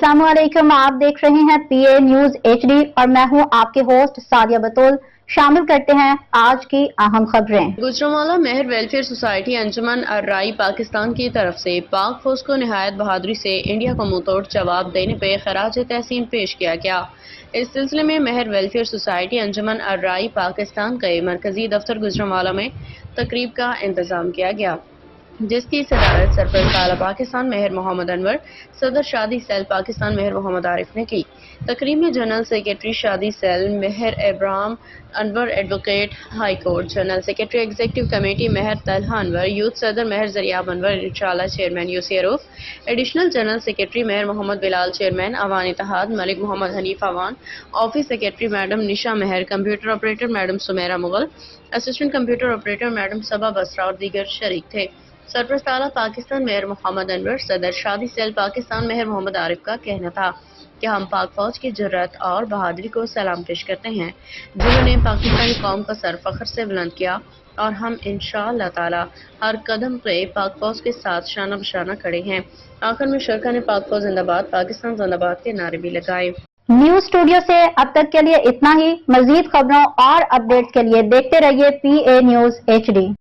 अस्सलाम वालेकुम। आप देख रहे हैं पीए न्यूज एचडी और मैं हूं आपके होस्ट सादिया बतूल। शामिल करते हैं आज की अहम खबरें। गुजरांवाला मेहर वेलफेयर सोसाइटी अंजुमन अर्राई पाकिस्तान की तरफ से पाक फौज को निहायत बहादुरी से इंडिया को मुंह तोड़ जवाब देने पे खराज तहसीन पेश किया गया। इस सिलसिले में मेहर वेलफेयर सोसाइटी अंजुमन अर्राई पाकिस्तान के मरकजी दफ्तर गुजरांवाला में तकरीब का इंतजाम किया गया, जिसकी सदारत सरपरस्त आला पाकिस्तान मेहर मोहम्मद अनवर, सदर शादी सेल पाकिस्तान मेहर मोहम्मद आरिफ ने की। तकरीब में जनरल सेक्रेटरी शादी cell Mehr Ibrahim Anwar, advocate high court, general secretary executive committee Mehr Talha Anwar, youth सदर मेहर जरियाब अनवर, इंशाल्लाह चेयरमैन यूसी अरूफ, additional general secretary Mehr Mohammad Bilal, chairman Awan इत्तेहाद Malik Mohammad Hanif Awan, office secretary madam Nisha Mehr, computer operator madam Sumera Mughal, assistant computer operator madam Saba Basra और दीगर शरीक थे। सरपरस्त आला पाकिस्तान मेहर मोहम्मद अनवर, सदर शादी सेल पाकिस्तान मेहर मोहम्मद आरिफ का कहना था कि हम पाक फौज की जुर्रत और बहादुरी को सलाम पेश करते हैं, जिन्होंने पाकिस्तानी कौम का सर फख्र से बुलंद किया, और हम इंशाअल्लाह ताला हर कदम पे पाक फौज के साथ शाना बशाना खड़े हैं। आखिर में शरका ने पाक फौज जिंदाबाद, पाकिस्तान जिंदाबाद के नारे भी लगाए। न्यूज स्टूडियो से अब तक के लिए इतना ही। मजीद खबरों और अपडेट्स के लिए देखते रहिए पीए न्यूज एचडी।